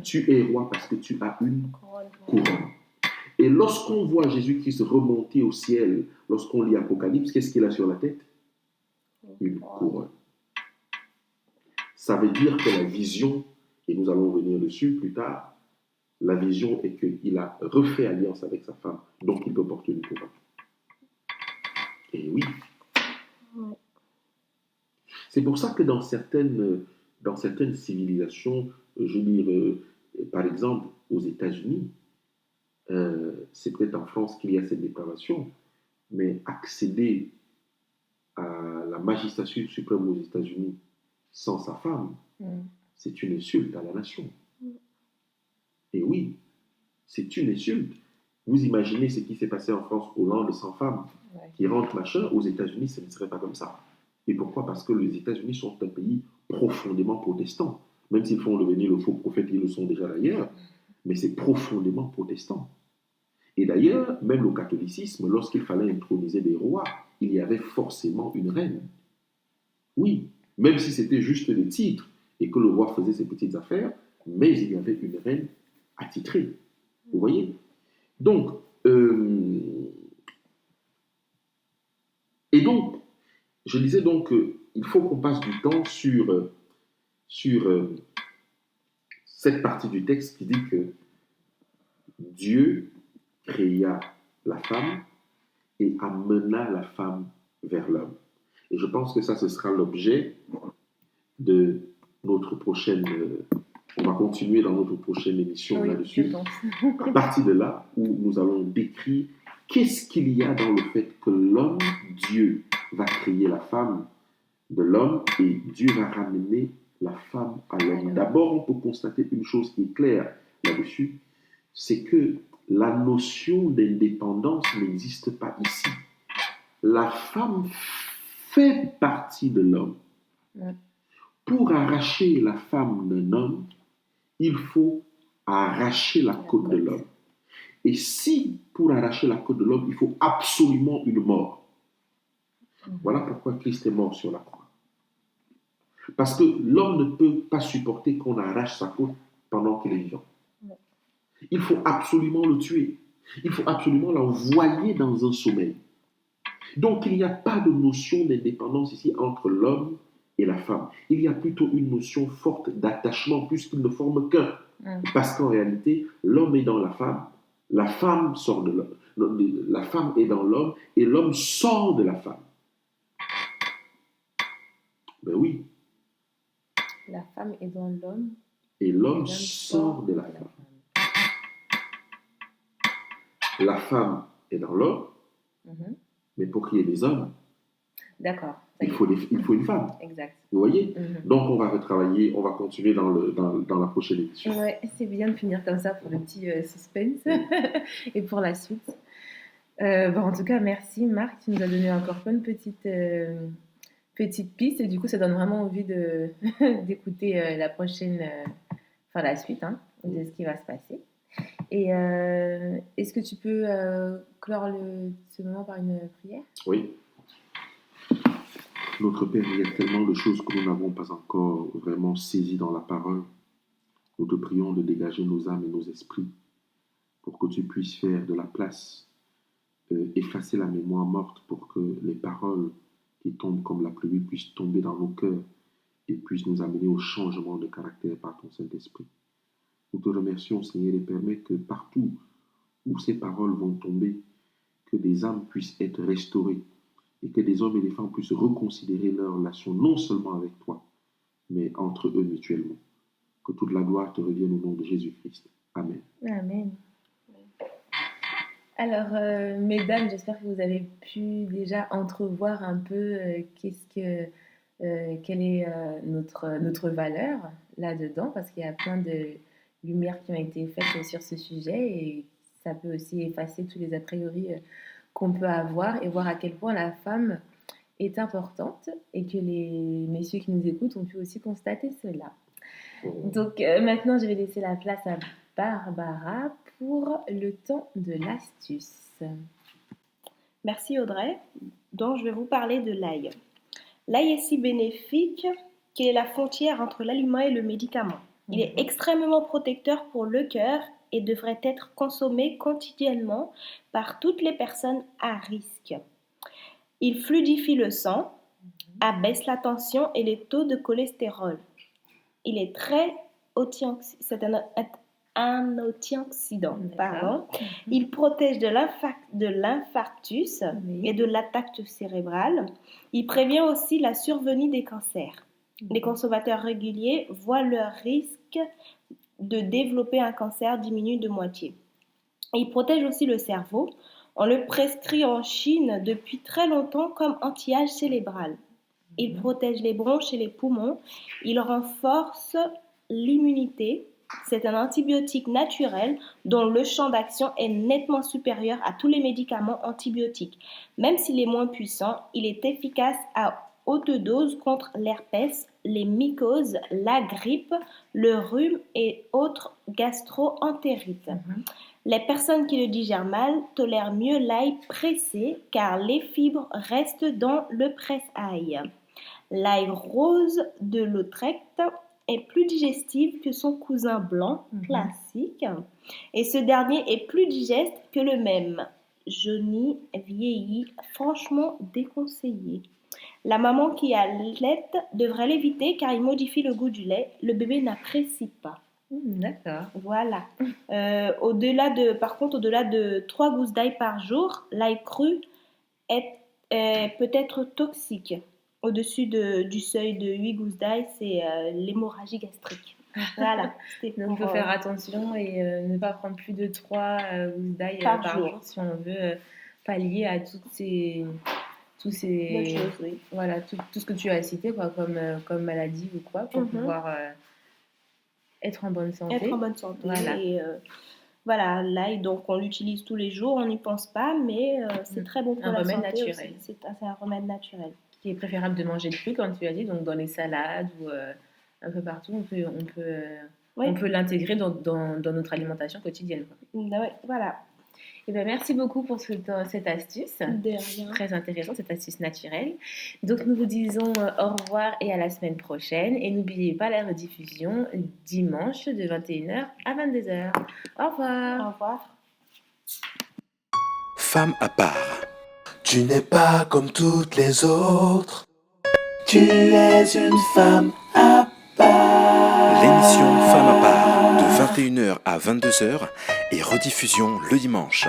Tu es roi parce que tu as une couronne. Et lorsqu'on voit Jésus-Christ remonter au ciel, lorsqu'on lit Apocalypse, qu'est-ce qu'il a sur la tête? Une couronne. Ça veut dire que la vision, et nous allons revenir dessus plus tard, la vision est qu'il a refait alliance avec sa femme, donc il peut porter une couronne. Et oui. C'est pour ça que dans certaines civilisations, je veux dire, par exemple, aux États-Unis, c'est peut-être en France qu'il y a cette dépravation, mais accéder à la magistrature suprême aux États-Unis sans sa femme, c'est une insulte à la nation. Et oui, c'est une insulte. Vous imaginez ce qui s'est passé en France, Hollande sans femme, qui rentre machin, aux États-Unis, ce ne serait pas comme ça. Et pourquoi? Parce que les États-Unis sont un pays profondément protestant. Même s'ils font devenir le faux prophète, ils le sont déjà d'ailleurs, mais c'est profondément protestant. Et d'ailleurs, même le catholicisme, lorsqu'il fallait introniser des rois, il y avait forcément une reine. Oui, même si c'était juste des titres et que le roi faisait ses petites affaires, mais il y avait une reine attitrée. Vous voyez? Donc, je disais donc qu'il faut qu'on passe du temps sur cette partie du texte qui dit que Dieu créa la femme et amena la femme vers l'homme. Et je pense que ça, ce sera l'objet de notre prochaine... on va continuer dans notre prochaine émission Oui, je là-dessus. pense. À partir de là, où nous allons décrire qu'est-ce qu'il y a dans le fait que l'homme, Dieu, va créer la femme de l'homme et Dieu va ramener la femme à l'homme. D'abord, on peut constater une chose qui est claire là-dessus, c'est que la notion d'indépendance n'existe pas ici. La femme fait partie de l'homme. Ouais. Pour arracher la femme d'un homme, il faut arracher la côte de l'homme. Et si, pour arracher la côte de l'homme, il faut absolument une mort. Voilà pourquoi Christ est mort sur la croix. Parce que l'homme ne peut pas supporter qu'on arrache sa côte pendant qu'il est vivant. Il faut absolument le tuer. Il faut absolument l'envoyer dans un sommeil. Donc, il n'y a pas de notion d'indépendance ici entre l'homme et la femme. Il y a plutôt une notion forte d'attachement puisqu'ils ne forment qu'un. Parce qu'en réalité, l'homme est dans la femme sort de l'homme, la femme est dans l'homme et l'homme sort de la femme. Ben oui. La femme est dans l'homme. Et l'homme sort de la femme. La femme est dans l'homme, mais pour qu'il y ait des hommes, d'accord. Il faut une femme. Exact. Vous voyez? Donc, on va retravailler, on va continuer dans la prochaine émission. Ouais, c'est bien de finir comme ça pour le petit suspense et pour la suite. En tout cas, merci Marc, tu nous as donné encore plein de petites pistes et du coup, ça donne vraiment envie d'écouter la prochaine, la suite de ce qui va se passer. Et est-ce que tu peux clore ce moment par une prière? Oui. Notre Père, il y a tellement de choses que nous n'avons pas encore vraiment saisies dans la parole. Nous te prions de dégager nos âmes et nos esprits pour que tu puisses faire de la place, effacer la mémoire morte pour que les paroles qui tombent comme la pluie puissent tomber dans nos cœurs et puissent nous amener au changement de caractère par ton Saint-Esprit. Nous te remercions, Seigneur, et permets que partout où ces paroles vont tomber, que des âmes puissent être restaurées et que des hommes et des femmes puissent reconsidérer leur relation, non seulement avec toi, mais entre eux mutuellement. Que toute la gloire te revienne au nom de Jésus-Christ. Amen. Amen. Alors, mesdames, j'espère que vous avez pu déjà entrevoir un peu quelle est notre valeur là-dedans, parce qu'il y a plein de lumières qui ont été faites sur ce sujet et ça peut aussi effacer tous les a priori qu'on peut avoir et voir à quel point la femme est importante et que les messieurs qui nous écoutent ont pu aussi constater cela. Donc maintenant, je vais laisser la place à Barbara pour le temps de l'astuce. Merci Audrey. Donc je vais vous parler de l'ail. L'ail est si bénéfique qu'il est la frontière entre l'aliment et le médicament. Il est extrêmement protecteur pour le cœur et devrait être consommé quotidiennement par toutes les personnes à risque. Il fluidifie le sang, abaisse la tension et les taux de cholestérol. Il est très c'est un antioxydant. Il protège de l'infarctus et de l'attaque cérébrale. Il prévient aussi la survenue des cancers. Les consommateurs réguliers voient leur risque de développer un cancer diminuer de moitié. Il protège aussi le cerveau. On le prescrit en Chine depuis très longtemps comme anti-âge cérébral. Il protège les bronches et les poumons. Il renforce l'immunité. C'est un antibiotique naturel dont le champ d'action est nettement supérieur à tous les médicaments antibiotiques. Même s'il est moins puissant, il est efficace à haute dose contre l'herpès, les mycoses, la grippe, le rhume et autres gastro-entérites. Les personnes qui le digèrent mal tolèrent mieux l'ail pressé car les fibres restent dans le presse-ail. L'ail rose de Lautrec est plus digestif que son cousin blanc classique et ce dernier est plus digeste que le même. Jauni, vieilli, franchement déconseillé. La maman qui allaite devrait l'éviter car il modifie le goût du lait. Le bébé n'apprécie pas. D'accord. Voilà. Par contre, au-delà de 3 gousses d'ail par jour, l'ail cru peut être toxique. Au-dessus du seuil de 8 gousses d'ail, c'est l'hémorragie gastrique. Voilà, c'était Donc, il pour faut faire attention et ne pas prendre plus de 3 gousses d'ail par par jour. jour si on veut pallier à tous Bonne ces, chose, oui. voilà, tout ce que tu as cité, quoi, comme maladie ou quoi, pour pouvoir être en bonne santé. Être en bonne santé. Voilà. Et voilà, l'ail, donc on l'utilise tous les jours, on n'y pense pas, mais c'est très bon pour Un la remède santé naturel. aussi. C'est un remède naturel. Qui est préférable de manger cru, comme tu as dit, donc dans les salades ou un peu partout, on peut l'intégrer dans notre alimentation quotidienne, quoi. Ouais, voilà. Et ben, merci beaucoup pour cette astuce. De rien. Très intéressante, cette astuce naturelle. Donc, nous vous disons au revoir et à la semaine prochaine. Et n'oubliez pas la rediffusion dimanche de 21h à 22h. Au revoir. Au revoir. Femme à part. Tu n'es pas comme toutes les autres. Tu es une femme à part. L'émission Femme à part de 21h à 22h et rediffusion le dimanche.